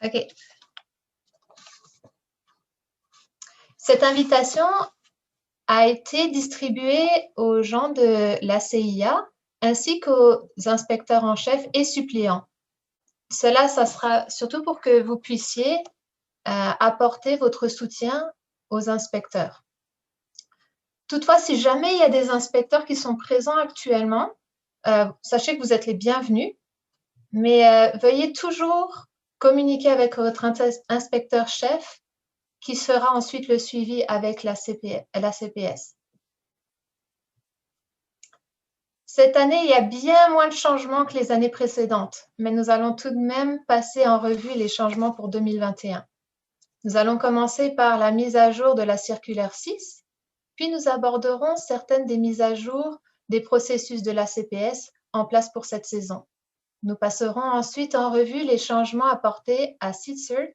OK. Cette invitation a été distribuée aux gens de la CIA ainsi qu'aux inspecteurs en chef et suppléants. Cela, ça sera surtout pour que vous puissiez apporter votre soutien aux inspecteurs. Toutefois, si jamais il y a des inspecteurs qui sont présents actuellement, sachez que vous êtes les bienvenus, mais veuillez toujours communiquer avec votre inspecteur-chef qui fera ensuite le suivi avec la CPS. Cette année, il y a bien moins de changements que les années précédentes, mais nous allons tout de même passer en revue les changements pour 2021. Nous allons commencer par la mise à jour de la circulaire 6, puis nous aborderons certaines des mises à jour des processus de la CPS en place pour cette saison. Nous passerons ensuite en revue les changements apportés à CITCERT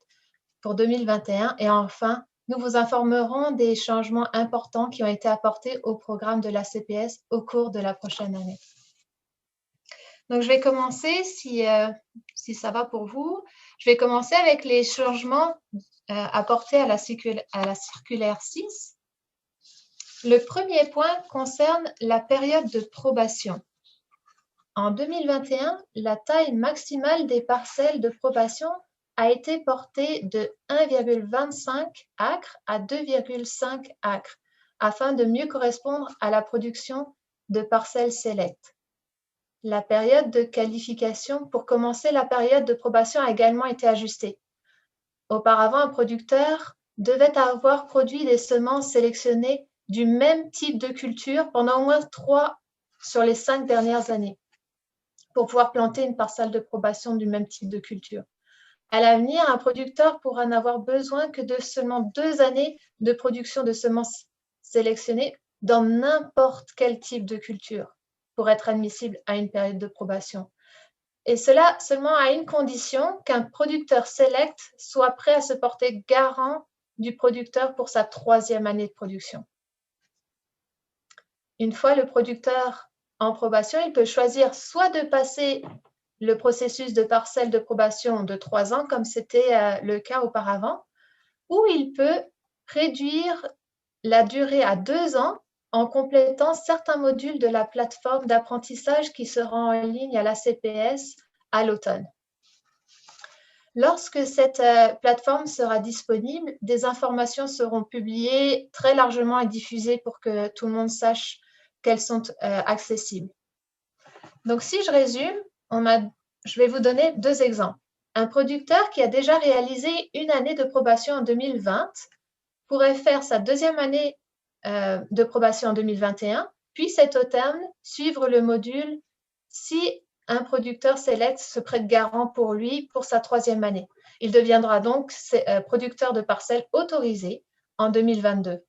pour 2021 et enfin, nous vous informerons des changements importants qui ont été apportés au programme de la CPS au cours de la prochaine année. Donc, je vais commencer, si ça va pour vous, je vais commencer avec les changements apportés à la circulaire 6. Le premier point concerne la période de probation. En 2021, la taille maximale des parcelles de probation a été portée de 1,25 acres à 2,5 acres afin de mieux correspondre à la production de parcelles select. La période de qualification pour commencer la période de probation a également été ajustée. Auparavant, un producteur devait avoir produit des semences sélectionnées du même type de culture pendant au moins 3 sur les 5 dernières années pour pouvoir planter une parcelle de probation du même type de culture. À l'avenir, un producteur pourra n'avoir besoin que de seulement 2 années de production de semences sélectionnées dans n'importe quel type de culture pour être admissible à une période de probation. Et cela seulement à une condition qu'un producteur select soit prêt à se porter garant du producteur pour sa 3e année de production. Une fois le producteur en probation, il peut choisir soit de passer le processus de parcelle de probation de 3 ans, comme c'était le cas auparavant, ou il peut réduire la durée à 2 ans en complétant certains modules de la plateforme d'apprentissage qui sera en ligne à la CPS à l'automne. Lorsque cette plateforme sera disponible, des informations seront publiées très largement et diffusées pour que tout le monde sache qu'elles sont accessibles. Donc, si je résume, je vais vous donner 2 exemples. Un producteur qui a déjà réalisé une année de probation en 2020 pourrait faire sa 2e année de probation en 2021, puis cet automne, suivre le module si un producteur select se prête garant pour lui pour sa 3e année. Il deviendra donc producteur de parcelles autorisé en 2022.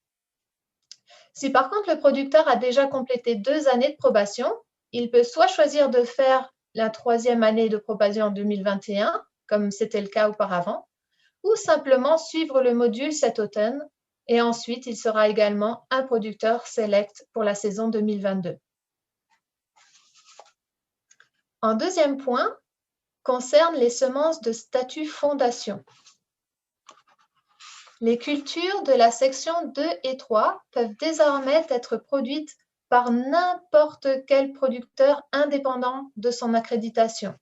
Si par contre le producteur a déjà complété 2 années de probation, il peut soit choisir de faire la 3e année de probation en 2021, comme c'était le cas auparavant, ou simplement suivre le module cet automne et ensuite il sera également un producteur select pour la saison 2022. Un deuxième point concerne les semences de statut fondation. Les cultures de la section 2 et 3 peuvent désormais être produites par n'importe quel producteur indépendant de son accréditation,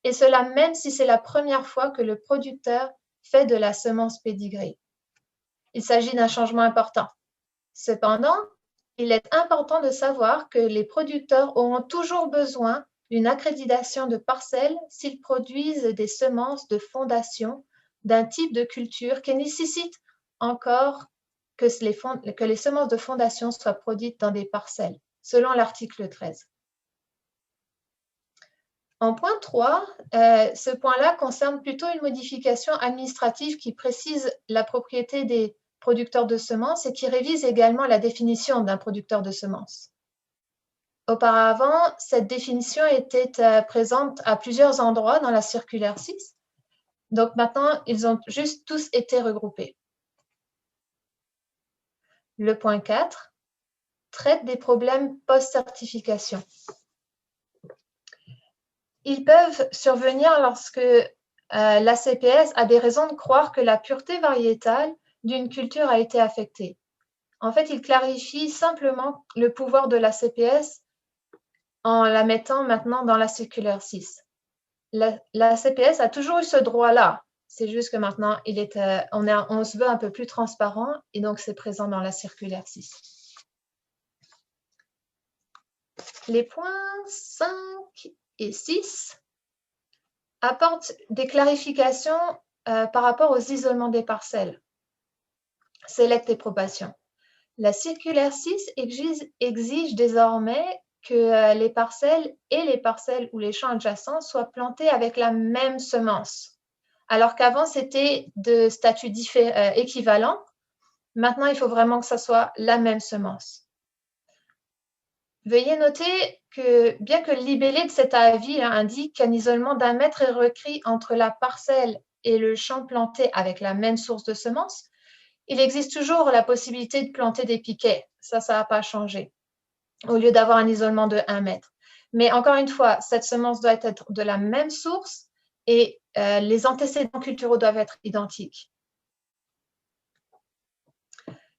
et cela même si c'est la première fois que le producteur fait de la semence pédigrée. Il s'agit d'un changement important. Cependant, il est important de savoir que les producteurs auront toujours besoin d'une accréditation de parcelle s'ils produisent des semences de fondation d'un type de culture qui nécessite encore que les semences de fondation soient produites dans des parcelles, selon l'article 13. En point 3, ce point-là concerne plutôt une modification administrative qui précise la propriété des producteurs de semences et qui révise également la définition d'un producteur de semences. Auparavant, cette définition était présente à plusieurs endroits dans la circulaire 6. Donc maintenant, ils ont juste tous été regroupés. Le point 4 traite des problèmes post-certification. Ils peuvent survenir lorsque la CPS a des raisons de croire que la pureté variétale d'une culture a été affectée. En fait, il clarifie simplement le pouvoir de la CPS en la mettant maintenant dans la circulaire 6. La CPS a toujours eu ce droit-là. C'est juste que maintenant, on se veut un peu plus transparent et donc c'est présent dans la circulaire 6. Les points 5 et 6 apportent des clarifications par rapport aux isolements des parcelles. Select et probation. La circulaire 6 exige désormais que les parcelles et les parcelles ou les champs adjacents soient plantés avec la même semence. Alors qu'avant, c'était de statuts équivalents. Maintenant, il faut vraiment que ça soit la même semence. Veuillez noter que bien que le libellé de cet avis indique qu'un isolement d'1 mètre est requis entre la parcelle et le champ planté avec la même source de semences, il existe toujours la possibilité de planter des piquets. Ça n'a pas changé, au lieu d'avoir un isolement de 1 mètre. Mais encore une fois, cette semence doit être de la même source et les antécédents culturaux doivent être identiques.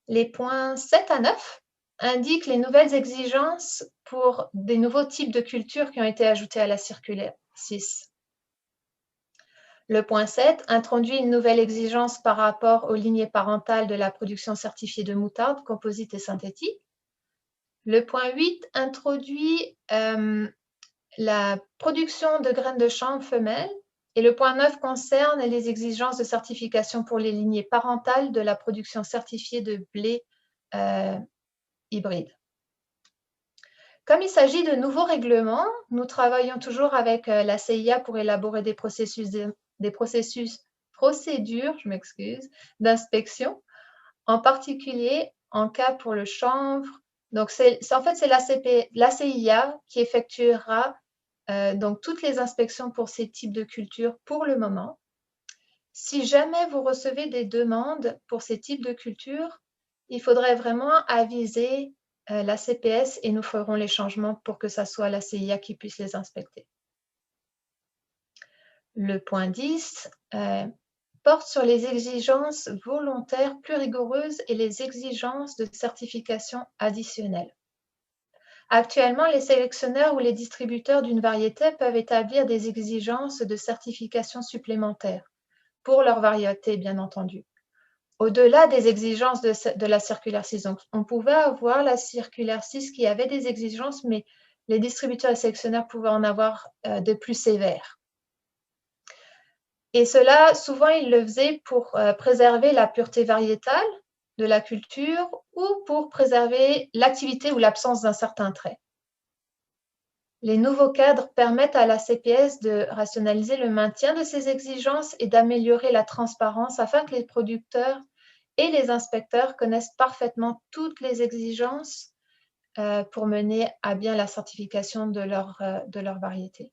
Les points 7 à 9 indiquent les nouvelles exigences pour des nouveaux types de cultures qui ont été ajoutés à la circulaire 6. Le point 7 introduit une nouvelle exigence par rapport aux lignées parentales de la production certifiée de moutarde, composite et synthétique. Le point 8 introduit la production de graines de chanvre femelles et le point 9 concerne les exigences de certification pour les lignées parentales de la production certifiée de blé hybride. Comme il s'agit de nouveaux règlements, nous travaillons toujours avec la CIA pour élaborer des procédures d'inspection, en particulier en cas pour le chanvre. Donc, en fait, c'est la CIA qui effectuera donc toutes les inspections pour ces types de cultures pour le moment. Si jamais vous recevez des demandes pour ces types de cultures, il faudrait vraiment aviser la CPS et nous ferons les changements pour que ça soit la CIA qui puisse les inspecter. Le point 10 porte sur les exigences volontaires plus rigoureuses et les exigences de certification additionnelles. Actuellement, les sélectionneurs ou les distributeurs d'une variété peuvent établir des exigences de certification supplémentaires pour leur variété, bien entendu. Au-delà des exigences de la circulaire 6, donc on pouvait avoir la circulaire 6 qui avait des exigences, mais les distributeurs et sélectionneurs pouvaient en avoir de plus sévères. Et cela, souvent, ils le faisaient pour préserver la pureté variétale de la culture ou pour préserver l'activité ou l'absence d'un certain trait. Les nouveaux cadres permettent à la CPS de rationaliser le maintien de ces exigences et d'améliorer la transparence afin que les producteurs et les inspecteurs connaissent parfaitement toutes les exigences pour mener à bien la certification de leur variété.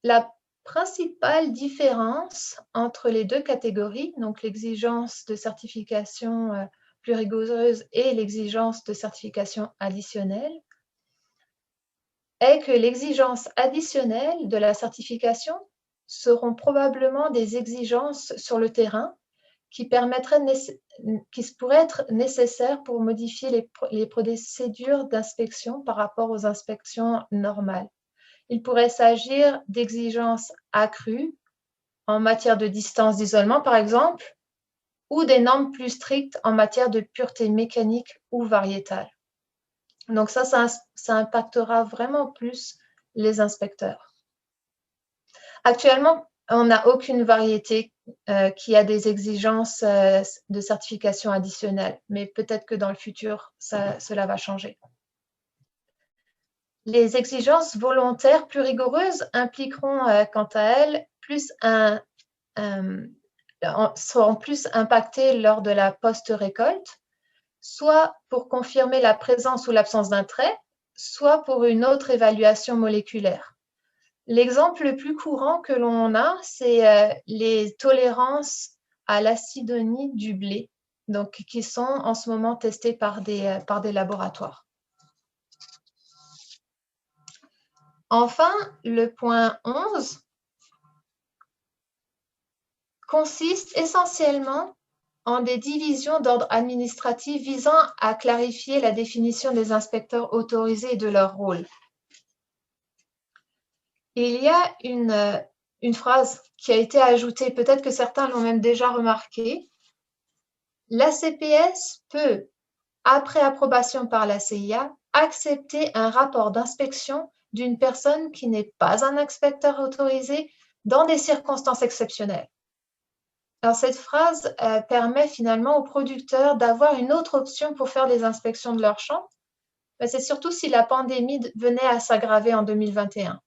La principale différence entre les deux catégories, donc l'exigence de certification plus rigoureuse et l'exigence de certification additionnelle, est que l'exigence additionnelle de la certification seront probablement des exigences sur le terrain qui pourraient être nécessaires pour modifier les procédures d'inspection par rapport aux inspections normales. Il pourrait s'agir d'exigences accrues en matière de distance d'isolement, par exemple, ou des normes plus strictes en matière de pureté mécanique ou variétale. Donc ça impactera vraiment plus les inspecteurs. Actuellement, on n'a aucune variété qui a des exigences de certification additionnelle, mais peut-être que dans le futur, cela va changer. Les exigences volontaires plus rigoureuses impliqueront, quant à elles, seront plus impactées lors de la post-récolte, soit pour confirmer la présence ou l'absence d'un trait, soit pour une autre évaluation moléculaire. L'exemple le plus courant que l'on a, c'est les tolérances à l'acidonie du blé, donc qui sont en ce moment testées par des laboratoires. Enfin, le point 11 consiste essentiellement en des divisions d'ordre administratif visant à clarifier la définition des inspecteurs autorisés et de leur rôle. Et il y a une phrase qui a été ajoutée, peut-être que certains l'ont même déjà remarqué. L'ACPS peut, après approbation par la CIA, accepter un rapport d'inspection d'une personne qui n'est pas un inspecteur autorisé dans des circonstances exceptionnelles. Alors, cette phrase permet finalement aux producteurs d'avoir une autre option pour faire des inspections de leurs champs. C'est surtout si la pandémie venait à s'aggraver en 2021.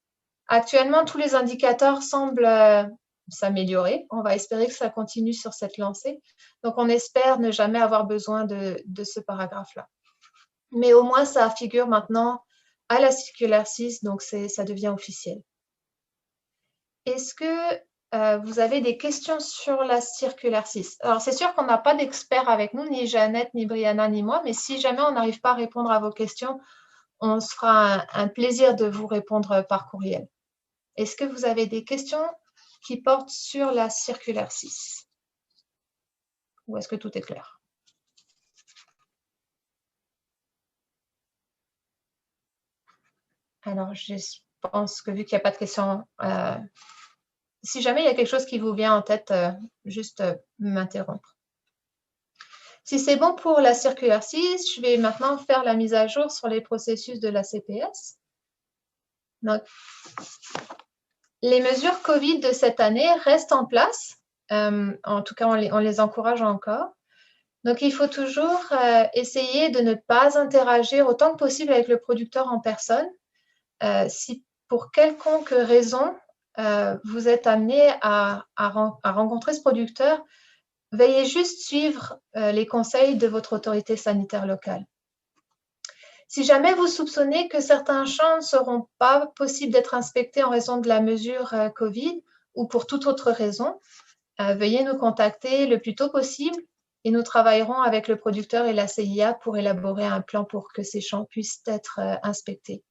Actuellement, tous les indicateurs semblent s'améliorer. On va espérer que ça continue sur cette lancée. Donc, on espère ne jamais avoir besoin de ce paragraphe-là. Mais au moins, ça figure maintenant à la circulaire 6, donc ça devient officiel. Est-ce que vous avez des questions sur la circulaire 6? Alors, c'est sûr qu'on n'a pas d'experts avec nous, ni Jeannette, ni Brianna, ni moi, mais si jamais on n'arrive pas à répondre à vos questions, on se fera un plaisir de vous répondre par courriel. Est-ce que vous avez des questions qui portent sur la circulaire 6? Ou est-ce que tout est clair? Alors, je pense que vu qu'il n'y a pas de questions, si jamais il y a quelque chose qui vous vient en tête, juste m'interrompre. Si c'est bon pour la circulaire 6, je vais maintenant faire la mise à jour sur les processus de la CPS. Donc, les mesures Covid de cette année restent en place. En tout cas, on les encourage encore. Donc, il faut toujours essayer de ne pas interagir autant que possible avec le producteur en personne. Si pour quelconque raison, vous êtes amené à rencontrer ce producteur, veuillez juste suivre les conseils de votre autorité sanitaire locale. Si jamais vous soupçonnez que certains champs ne seront pas possibles d'être inspectés en raison de la mesure Covid ou pour toute autre raison, veuillez nous contacter le plus tôt possible et nous travaillerons avec le producteur et la CIA pour élaborer un plan pour que ces champs puissent être inspectés.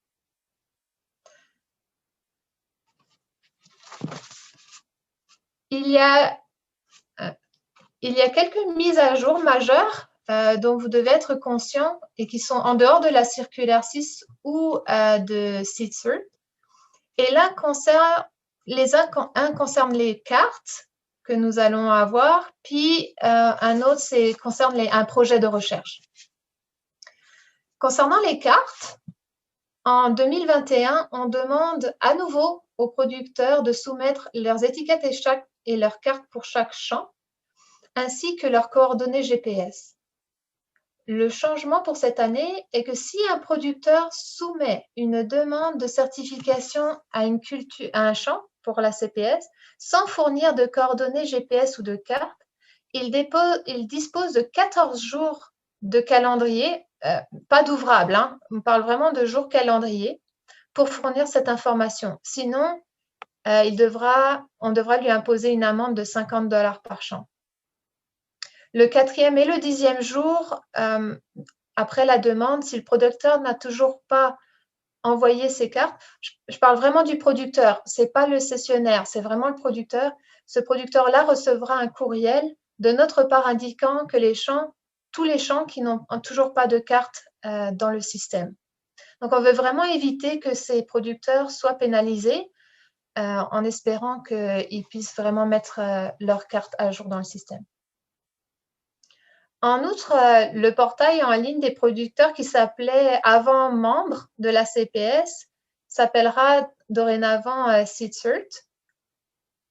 Il y a quelques mises à jour majeures dont vous devez être conscient et qui sont en dehors de la circulaire 6 ou de CITCERT. Et là, un concerne les cartes que nous allons avoir, puis un autre concerne un projet de recherche. Concernant les cartes, en 2021, on demande à nouveau aux producteurs de soumettre leurs étiquettes et leurs cartes pour chaque champ, ainsi que leurs coordonnées GPS. Le changement pour cette année est que si un producteur soumet une demande de certification à un champ pour la CPS sans fournir de coordonnées GPS ou de carte, il dispose de 14 jours de calendrier, pas d'ouvrable, hein, on parle vraiment de jours calendrier, pour fournir cette information. Sinon, on devra lui imposer une amende de 50 $ par champ. Le 4e et le 10e jour, après la demande, si le producteur n'a toujours pas envoyé ses cartes, je parle vraiment du producteur, ce n'est pas le cessionnaire, c'est vraiment le producteur. Ce producteur-là recevra un courriel de notre part indiquant que tous les champs qui n'ont toujours pas de carte dans le système. Donc, on veut vraiment éviter que ces producteurs soient pénalisés en espérant qu'ils puissent vraiment mettre leur carte à jour dans le système. En outre, le portail en ligne des producteurs qui s'appelait avant membre de la CPS s'appellera dorénavant CITCERT.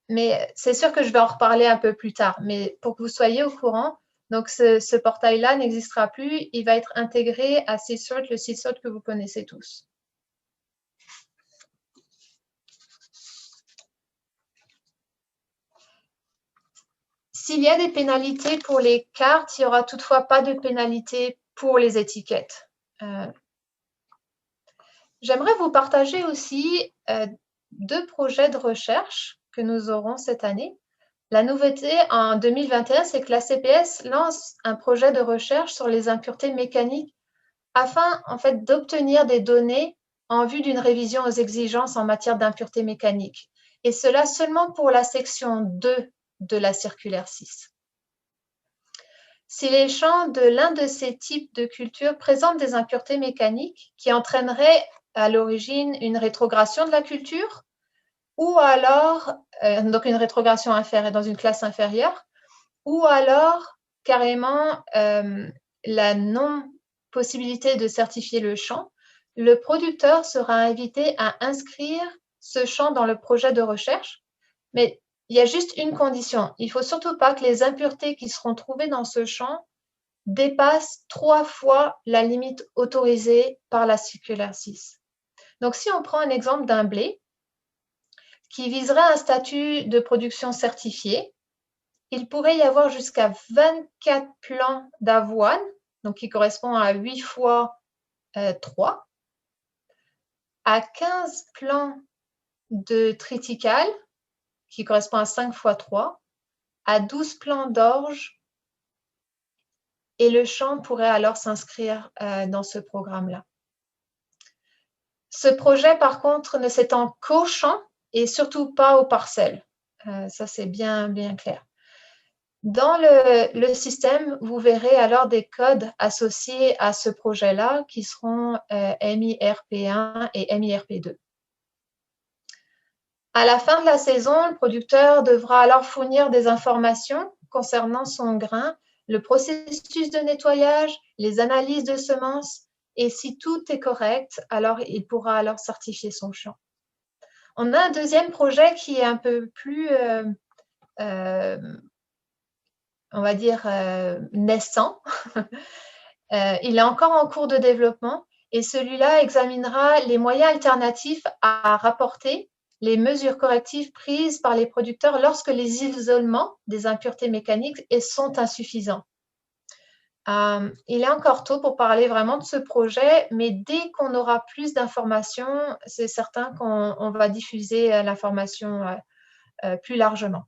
Mais c'est sûr que je vais en reparler un peu plus tard. Mais pour que vous soyez au courant, donc ce portail-là n'existera plus. Il va être intégré à CITCERT, le CITCERT que vous connaissez tous. S'il y a des pénalités pour les cartes, il n'y aura toutefois pas de pénalité pour les étiquettes. J'aimerais vous partager aussi 2 projets de recherche que nous aurons cette année. La nouveauté en 2021, c'est que la CPS lance un projet de recherche sur les impuretés mécaniques afin en fait d'obtenir des données en vue d'une révision aux exigences en matière d'impuretés mécaniques. Et cela seulement pour la section 2 de la circulaire 6. Si les champs de l'un de ces types de cultures présentent des impuretés mécaniques qui entraîneraient à l'origine une rétrogradation de la culture, ou alors, donc une rétrogradation inférieure dans une classe inférieure, ou alors carrément la non-possibilité de certifier le champ, le producteur sera invité à inscrire ce champ dans le projet de recherche, mais il y a juste une condition. Il ne faut surtout pas que les impuretés qui seront trouvées dans ce champ dépassent 3 fois la limite autorisée par la circulaire 6. Donc, si on prend un exemple d'un blé qui viserait un statut de production certifié, il pourrait y avoir jusqu'à 24 plants d'avoine, donc qui correspond à 8 fois 3, à 15 plants de triticale, qui correspond à 5 fois 3, à 12 plants d'orge, et le champ pourrait alors s'inscrire dans ce programme-là. Ce projet, par contre, ne s'étend qu'aux champs et surtout pas aux parcelles. Ça, c'est bien clair. Dans le système, vous verrez alors des codes associés à ce projet-là qui seront MIRP1 et MIRP2. À la fin de la saison, le producteur devra alors fournir des informations concernant son grain, le processus de nettoyage, les analyses de semences, et si tout est correct, alors il pourra alors certifier son champ. On a un deuxième projet qui est un peu plus, on va dire, naissant. Il est encore en cours de développement et celui-là examinera les moyens alternatifs à rapporter les mesures correctives prises par les producteurs lorsque les isolements des impuretés mécaniques sont insuffisants. Il est encore tôt pour parler vraiment de ce projet, mais dès qu'on aura plus d'informations, c'est certain qu'on va diffuser l'information plus largement.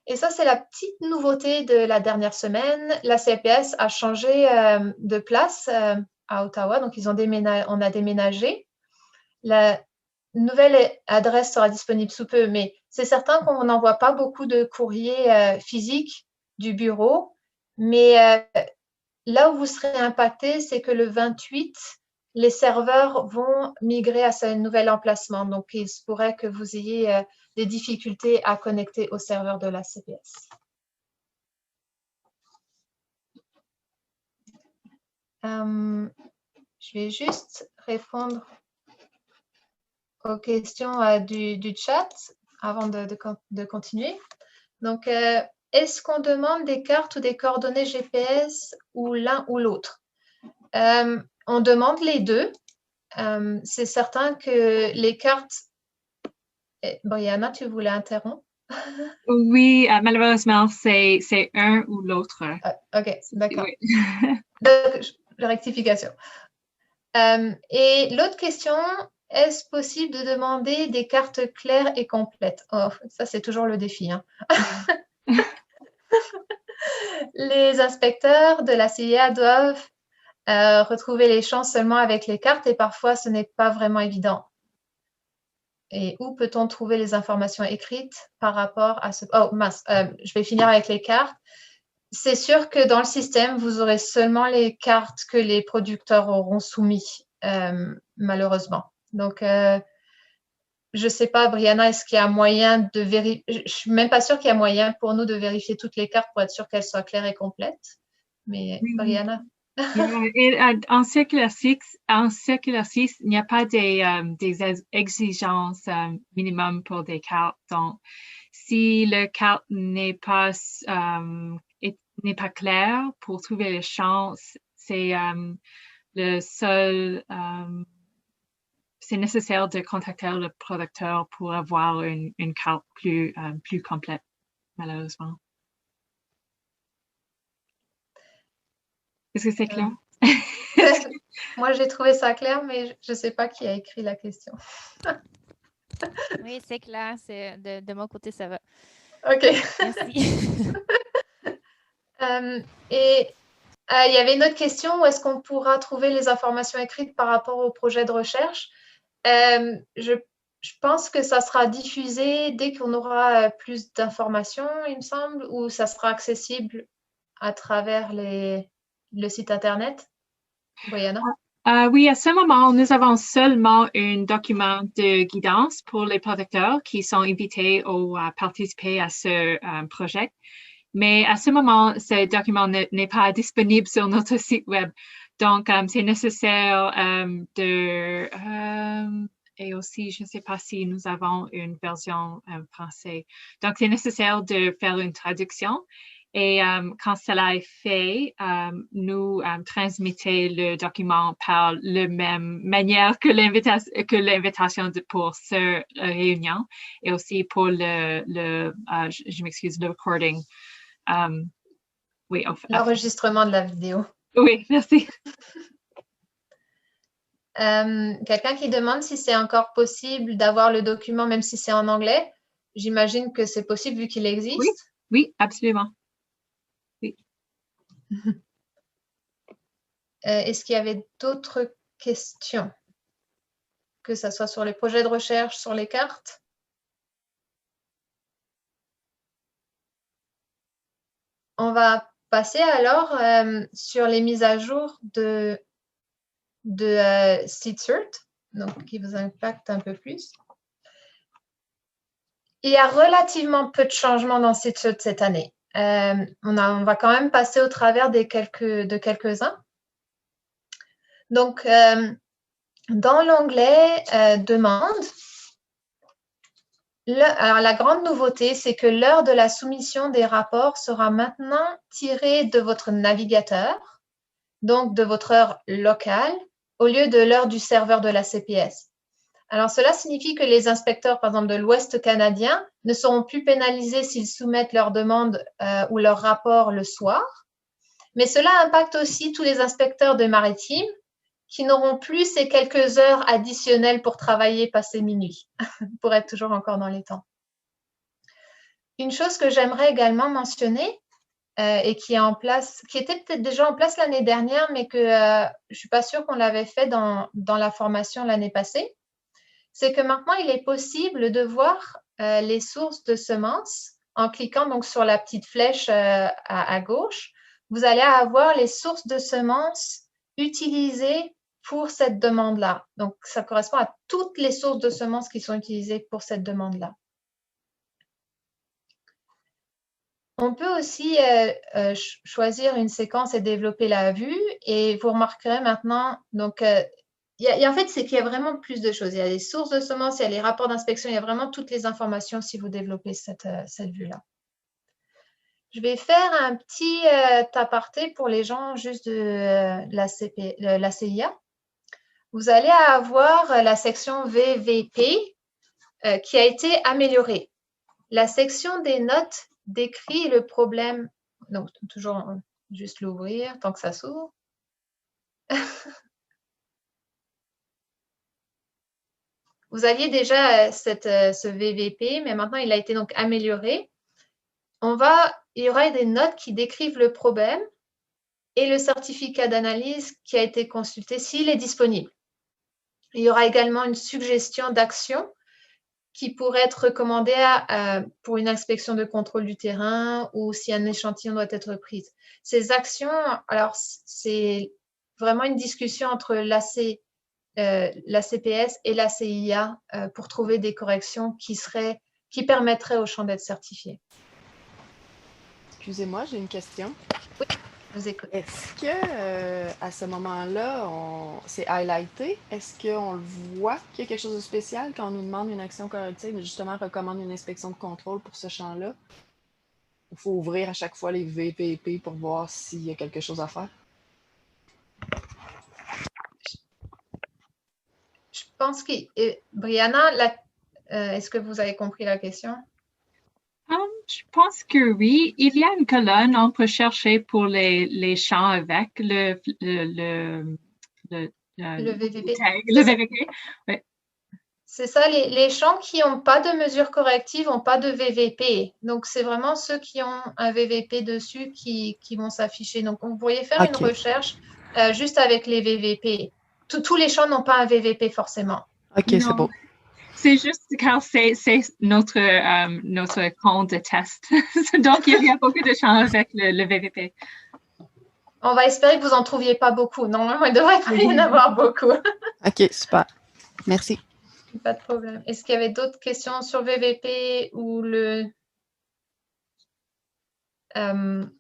Et ça, c'est la petite nouveauté de la dernière semaine. La CPS a changé de place à Ottawa, donc on a déménagé. La nouvelle adresse sera disponible sous peu, mais c'est certain qu'on n'envoie pas beaucoup de courriers physiques du bureau, mais là où vous serez impacté, c'est que le 28, les serveurs vont migrer à ce nouvel emplacement. Donc, il se pourrait que vous ayez des difficultés à connecter au serveur de la CPS. Je vais juste répondre aux questions du chat avant de continuer. Donc, est-ce qu'on demande des cartes ou des coordonnées GPS ou l'un ou l'autre? On demande les deux. C'est certain que les cartes... Brianna, tu voulais interrompre? Oui, malheureusement, c'est un ou l'autre. OK, d'accord. Oui. Donc, rectification. Et l'autre question, est-ce possible de demander des cartes claires et complètes? Oh, ça, c'est toujours le défi. Hein. Les inspecteurs de la CIA doivent retrouver les champs seulement avec les cartes et parfois, ce n'est pas vraiment évident. Et où peut-on trouver les informations écrites par rapport à ce... Oh, mince, je vais finir avec les cartes. C'est sûr que dans le système, vous aurez seulement les cartes que les producteurs auront soumis, malheureusement. Donc, je ne sais pas, Brianna, est-ce qu'il y a moyen de vérifier? Je ne suis même pas sûre qu'il y a moyen pour nous de vérifier toutes les cartes pour être sûr qu'elles soient claires et complètes. Mais Oui. Brianna? Et en circulaire 6, il n'y a pas des exigences minimum pour des cartes. Donc, si le carte n'est pas clair pour trouver les champs, c'est le seul. C'est nécessaire de contacter le producteur pour avoir une carte plus complète, malheureusement. Est-ce que c'est clair? Moi, j'ai trouvé ça clair, mais je ne sais pas qui a écrit la question. Oui, c'est clair. De mon côté, ça va. OK. Merci. Et il y avait une autre question, où est-ce qu'on pourra trouver les informations écrites par rapport au projet de recherche? Je Je pense que ça sera diffusé dès qu'on aura plus d'informations, il me semble, ou ça sera accessible à travers le site Internet. Brianna? Oui, à ce moment, nous avons seulement un document de guidance pour les producteurs qui sont invités à participer à ce projet. Mais à ce moment, ce document n'est pas disponible sur notre site web. Donc, c'est nécessaire et aussi, je ne sais pas si nous avons une version française. Donc, c'est nécessaire de faire une traduction. Et quand cela est fait, nous transmettons le document par la même manière que l'invitation pour cette réunion et aussi pour je m'excuse, le recording. Oui, l'enregistrement de la vidéo. Oui, merci. Quelqu'un qui demande si c'est encore possible d'avoir le document même si c'est en anglais. J'imagine que c'est possible vu qu'il existe. Oui, oui, absolument. Oui. Est-ce qu'il y avait d'autres questions? Que ce soit sur les projets de recherche, sur les cartes? On va passer alors sur les mises à jour de SeedCert, donc qui vous impacte un peu plus. Il y a relativement peu de changements dans SeedCert cette année. On va quand même passer au travers de quelques-uns. Donc, dans l'onglet Demande, alors la grande nouveauté, c'est que l'heure de la soumission des rapports sera maintenant tirée de votre navigateur, donc de votre heure locale, au lieu de l'heure du serveur de la CPS. Alors, cela signifie que les inspecteurs, par exemple, de l'Ouest canadien, ne seront plus pénalisés s'ils soumettent leur demande ou leur rapport le soir. Mais cela impacte aussi tous les inspecteurs de Maritime qui n'auront plus ces quelques heures additionnelles pour travailler passé minuit, pour être toujours encore dans les temps. Une chose que j'aimerais également mentionner et qui est en place, qui était peut-être déjà en place l'année dernière, mais que je ne suis pas sûre qu'on l'avait fait dans la formation l'année passée, c'est que maintenant, il est possible de voir les sources de semences en cliquant donc sur la petite flèche à gauche. Vous allez avoir les sources de semences utilisées pour cette demande-là. Donc, ça correspond à toutes les sources de semences qui sont utilisées pour cette demande-là. On peut aussi choisir une séquence et développer la vue. Et vous remarquerez maintenant, donc, en fait, c'est qu'il y a vraiment plus de choses. Il y a les sources de semences, il y a les rapports d'inspection, il y a vraiment toutes les informations si vous développez cette vue-là. Je vais faire un petit aparté pour les gens juste de la CIA. Vous allez avoir la section VVP qui a été améliorée. La section des notes décrit le problème. Donc, toujours juste l'ouvrir tant que ça s'ouvre. Vous aviez déjà ce VVP, mais maintenant, il a été donc amélioré. Il y aura des notes qui décrivent le problème et le certificat d'analyse qui a été consulté s'il est disponible. Il y aura également une suggestion d'action qui pourrait être recommandée pour une inspection de contrôle du terrain ou si un échantillon doit être pris. Ces actions, alors c'est vraiment une discussion entre la CPS et la CIA pour trouver des corrections qui permettraient au champ d'être certifié. Excusez-moi, j'ai une question. Oui, je vous écoute. Est-ce que à ce moment-là, c'est highlighté? Est-ce qu'on le voit qu'il y a quelque chose de spécial quand on nous demande une action corrective, mais justement recommande une inspection de contrôle pour ce champ-là? Il faut ouvrir à chaque fois les VPP pour voir s'il y a quelque chose à faire? Je pense que Brianna, est-ce que vous avez compris la question? Je pense que oui. Il y a une colonne, on peut chercher pour les champs avec le VVP. Tag, le VVP. Oui. C'est ça, les champs qui n'ont pas de mesure corrective n'ont pas de VVP. Donc, c'est vraiment ceux qui ont un VVP dessus qui vont s'afficher. Donc, vous pourriez faire une recherche juste avec les VVP. Tous les champs n'ont pas un VVP forcément. OK, c'est beau. C'est juste car c'est notre compte de test. Donc, il y a beaucoup de changes avec le VVP. On va espérer que vous n'en trouviez pas beaucoup. Normalement, il devrait pas y en avoir beaucoup. OK, super. Merci. Pas de problème. Est-ce qu'il y avait d'autres questions sur VVP ou le... on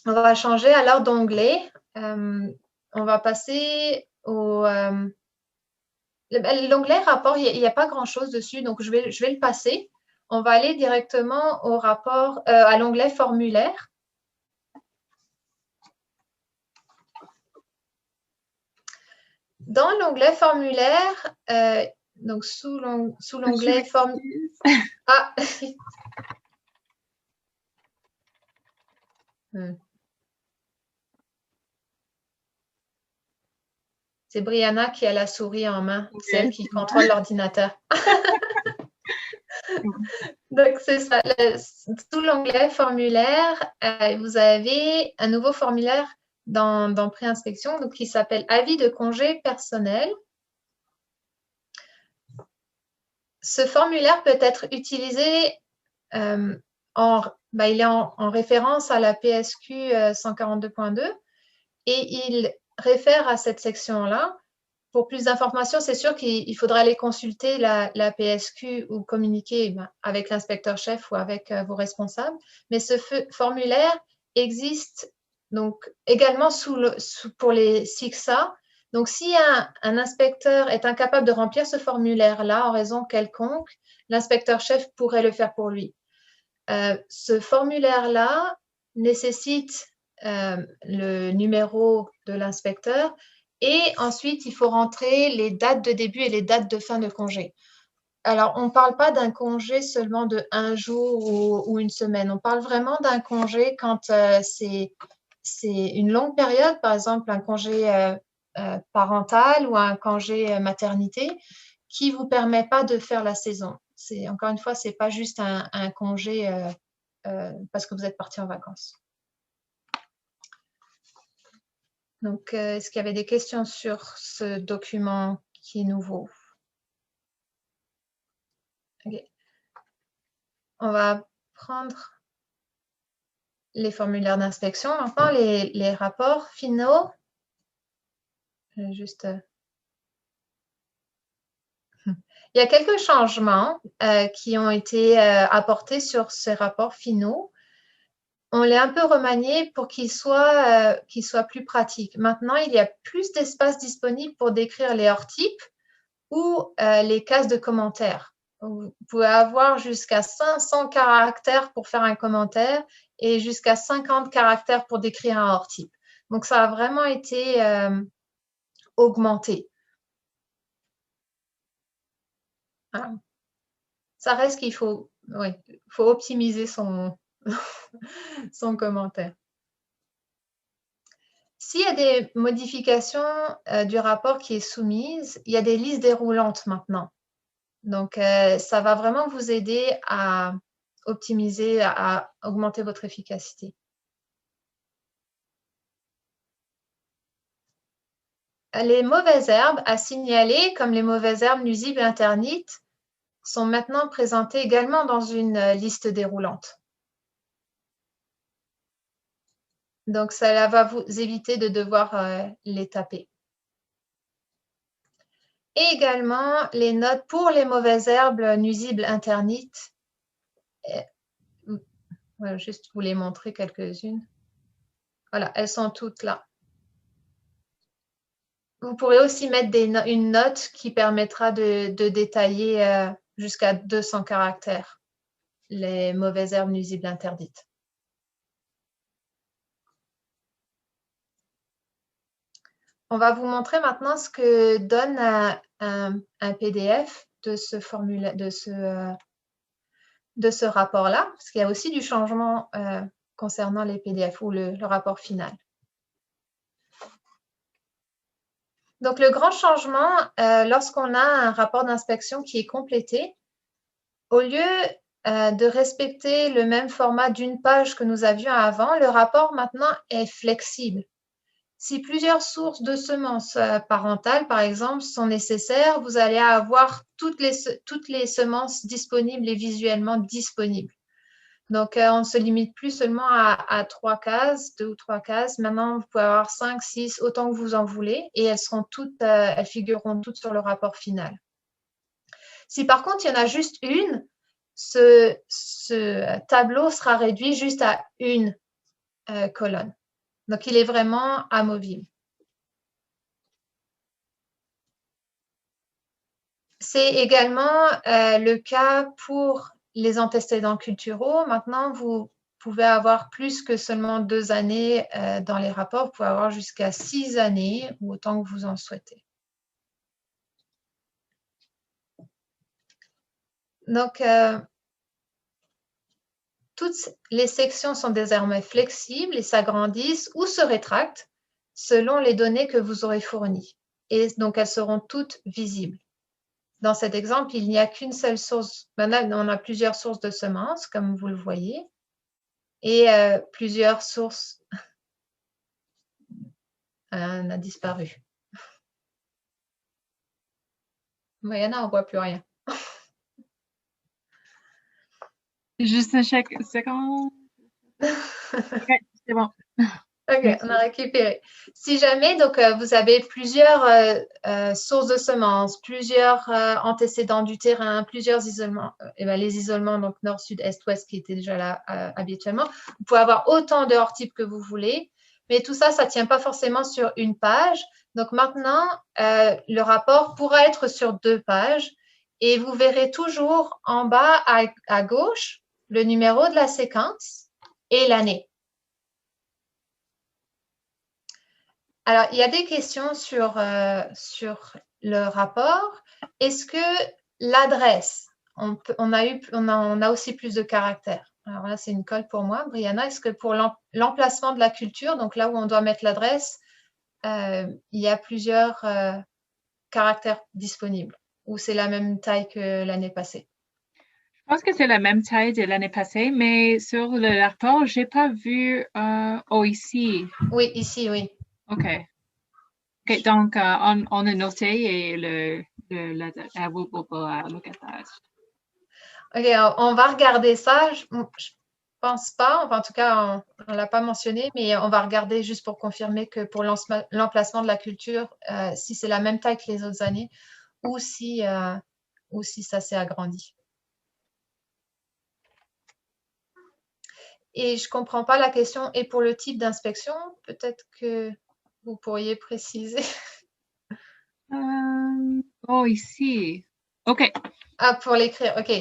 va changer alors d'onglet. On va passer au... l'onglet rapport, il n'y a pas grand-chose dessus, donc je vais le passer. On va aller directement au rapport, à l'onglet formulaire. Dans l'onglet formulaire, donc sous l'onglet formulaire. Ah. C'est Brianna qui a la souris en main, c'est elle qui contrôle l'ordinateur. Donc, c'est ça. Sous l'onglet formulaire, vous avez un nouveau formulaire dans Préinspection donc, qui s'appelle Avis de congé personnel. Ce formulaire peut être utilisé il est en référence à la PSQ 142.2 et il réfère à cette section-là. Pour plus d'informations, c'est sûr qu'il faudra aller consulter la PSQ ou communiquer avec l'inspecteur-chef ou avec vos responsables. Mais ce formulaire existe donc également pour les SICSA. Donc, si un inspecteur est incapable de remplir ce formulaire-là en raison quelconque, l'inspecteur-chef pourrait le faire pour lui. Ce formulaire-là nécessite le numéro de l'inspecteur et ensuite, il faut rentrer les dates de début et les dates de fin de congé. Alors, on ne parle pas d'un congé seulement de 1 jour ou une semaine. On parle vraiment d'un congé quand c'est une longue période, par exemple un congé parental ou un congé maternité qui ne vous permet pas de faire la saison. Encore une fois, ce n'est pas juste un congé parce que vous êtes parti en vacances. Donc, est-ce qu'il y avait des questions sur ce document qui est nouveau? Okay. On va prendre les formulaires d'inspection. Maintenant, les rapports finaux. Juste... Il y a quelques changements qui ont été apportés sur ces rapports finaux. On les a un peu remaniés pour qu'ils soient plus pratiques. Maintenant, il y a plus d'espace disponible pour décrire les hors-types ou les cases de commentaires. Vous pouvez avoir jusqu'à 500 caractères pour faire un commentaire et jusqu'à 50 caractères pour décrire un hors-type. Donc, ça a vraiment été augmenté. Voilà. Ça reste qu'il faut optimiser son commentaire. S'il y a des modifications du rapport qui est soumise, il y a des listes déroulantes maintenant. Donc, ça va vraiment vous aider à optimiser, à augmenter votre efficacité. Les mauvaises herbes à signaler, comme les mauvaises herbes nuisibles et interdites, sont maintenant présentées également dans une liste déroulante. Donc, ça va vous éviter de devoir les taper. Et également, les notes pour les mauvaises herbes nuisibles interdites. Je vais juste vous les montrer quelques-unes. Voilà, elles sont toutes là. Vous pourrez aussi mettre une note qui permettra de détailler jusqu'à 200 caractères les mauvaises herbes nuisibles interdites. On va vous montrer maintenant ce que donne un PDF de ce formulaire, de ce rapport-là, parce qu'il y a aussi du changement concernant les PDF ou le rapport final. Donc, le grand changement, lorsqu'on a un rapport d'inspection qui est complété, au lieu de respecter le même format d'une page que nous avions avant, le rapport maintenant est flexible. Si plusieurs sources de semences parentales, par exemple, sont nécessaires, vous allez avoir toutes les semences disponibles et visuellement disponibles. Donc, on ne se limite plus seulement à 3 cases, 2 ou 3 cases. Maintenant, vous pouvez avoir 5, 6, autant que vous en voulez, et elles figureront toutes sur le rapport final. Si par contre, il y en a juste une, ce tableau sera réduit juste à une colonne. Donc, il est vraiment amovible. C'est également le cas pour les antécédents culturaux. Maintenant, vous pouvez avoir plus que seulement 2 années dans les rapports. Vous pouvez avoir jusqu'à 6 années ou autant que vous en souhaitez. Donc, toutes les sections sont désormais flexibles et s'agrandissent ou se rétractent selon les données que vous aurez fournies. Et donc, elles seront toutes visibles. Dans cet exemple, il n'y a qu'une seule source. Maintenant, on a plusieurs sources de semences, comme vous le voyez, et plusieurs sources. On a disparu. Mariana, on ne voit plus rien. Juste chaque seconde. OK, c'est bon. OK, on a récupéré. Si jamais donc, vous avez plusieurs sources de semences, plusieurs antécédents du terrain, plusieurs isolements, les isolements donc nord, sud, est, ouest qui étaient déjà là habituellement, vous pouvez avoir autant de hors-types que vous voulez, mais tout ça, ça ne tient pas forcément sur une page. Donc maintenant, le rapport pourra être sur 2 pages et vous verrez toujours en bas à gauche le numéro de la séquence et l'année. Alors, il y a des questions sur le rapport. Est-ce que l'adresse, on a aussi plus de caractères? Alors là, c'est une colle pour moi. Brianna, est-ce que pour l'emplacement de la culture, donc là où on doit mettre l'adresse, il y a plusieurs caractères disponibles ou c'est la même taille que l'année passée? Je pense que c'est la même taille de l'année passée, mais sur le rapport, j'ai pas vu ici. Oui, ici, oui. OK. OK, donc on a noté et I will look at that. OK, on va regarder ça. Je pense pas, enfin, en tout cas, on ne l'a pas mentionné, mais on va regarder juste pour confirmer que pour l'emplacement de la culture, si c'est la même taille que les autres années ou si ça s'est agrandi. Et je ne comprends pas la question. Et pour le type d'inspection, peut-être que vous pourriez préciser. Ici. OK. Ah, pour l'écrire, OK.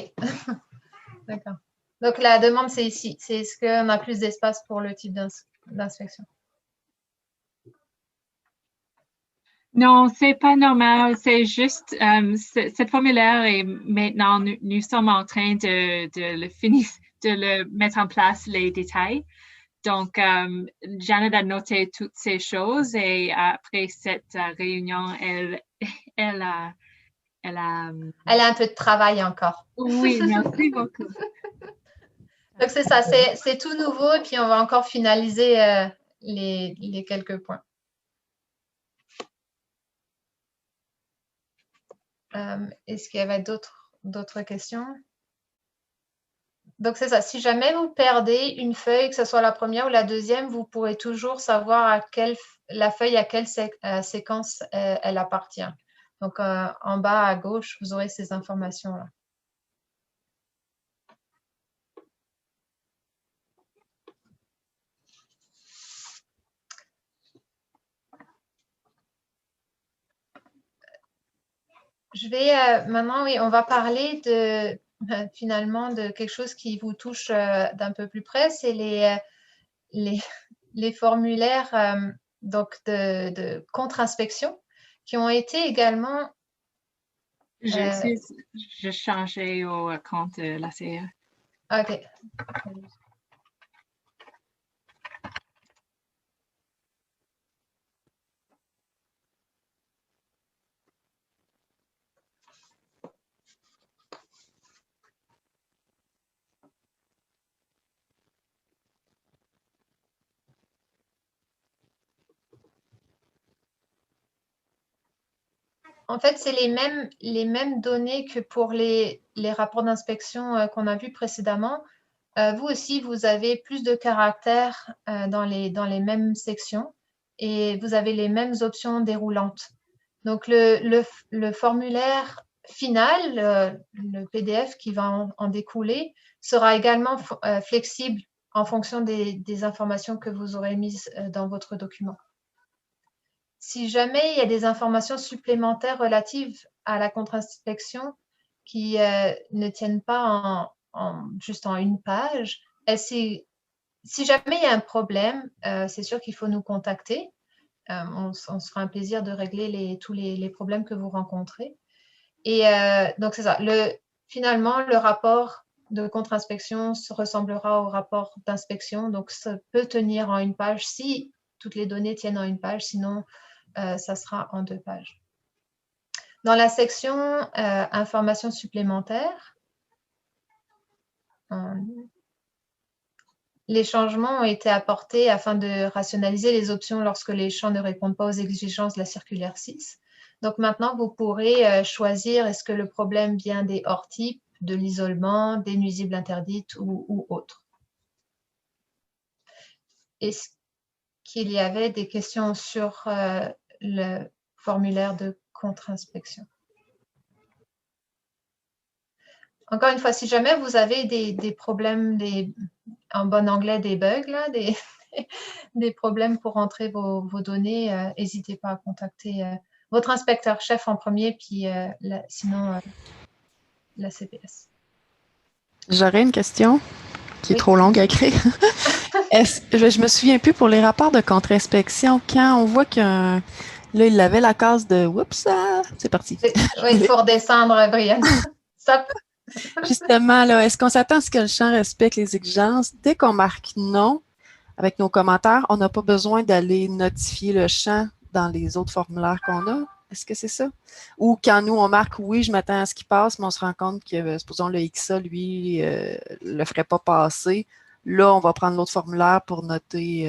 D'accord. Donc, la demande, c'est ici. C'est est-ce qu'on a plus d'espace pour le type d'inspection? Non, c'est pas normal. C'est juste, cette formulaire est maintenant, nous sommes en train de le finir, de le mettre en place, les détails. Donc, Janet a noté toutes ces choses et après cette réunion, elle a... Elle a un peu de travail encore. Oui, merci beaucoup. Donc, c'est ça, c'est tout nouveau et puis on va encore finaliser les quelques points. Est-ce qu'il y avait d'autres questions? Donc, c'est ça. Si jamais vous perdez une feuille, que ce soit la première ou la deuxième, vous pourrez toujours savoir la feuille à quelle séquence elle appartient. Donc, en bas à gauche, vous aurez ces informations-là. Je vais maintenant, oui, on va parler finalement de quelque chose qui vous touche d'un peu plus près, c'est les formulaires donc de contre-inspection qui ont été également. Je changeais au compte de la CA. OK. En fait, c'est les mêmes données que pour les rapports d'inspection qu'on a vus précédemment. Vous aussi, vous avez plus de caractères dans les mêmes sections et vous avez les mêmes options déroulantes. Donc, le formulaire final, le PDF qui va en découler, sera également flexible en fonction des informations que vous aurez mises dans votre document. Si jamais il y a des informations supplémentaires relatives à la contre-inspection qui ne tiennent pas juste en une page, si jamais il y a un problème, c'est sûr qu'il faut nous contacter. On se fera un plaisir de régler tous les problèmes que vous rencontrez. Et donc, c'est ça. Finalement, le rapport de contre-inspection ressemblera au rapport d'inspection. Donc, ça peut tenir en une page si toutes les données tiennent en une page. Sinon, ça sera en 2 pages. Dans la section informations supplémentaires, les changements ont été apportés afin de rationaliser les options lorsque les champs ne répondent pas aux exigences de la circulaire 6. Donc maintenant, vous pourrez choisir est-ce que le problème vient des hors-types, de l'isolement, des nuisibles interdites ou autres. Est-ce qu'il y avait des questions sur le formulaire de contre-inspection? Encore une fois, si jamais vous avez des problèmes, en bon anglais, des bugs, là, des problèmes pour entrer vos données, n'hésitez pas à contacter votre inspecteur-chef en premier, puis sinon la CPS. J'aurais une question qui est Oui. trop longue à écrire. Je me souviens plus pour les rapports de contre-inspection, quand on voit là, il avait la case de « Oups, c'est parti ». Oui, il faut redescendre, Brianne. Stop. Justement, là, est-ce qu'on s'attend à ce que le champ respecte les exigences? Dès qu'on marque non avec nos commentaires, on n'a pas besoin d'aller notifier le champ dans les autres formulaires qu'on a? Est-ce que c'est ça? Ou quand nous, on marque oui, je m'attends à ce qu'il passe, mais on se rend compte que, supposons, le XA, lui, le ferait pas passer. Là, on va prendre l'autre formulaire pour noter,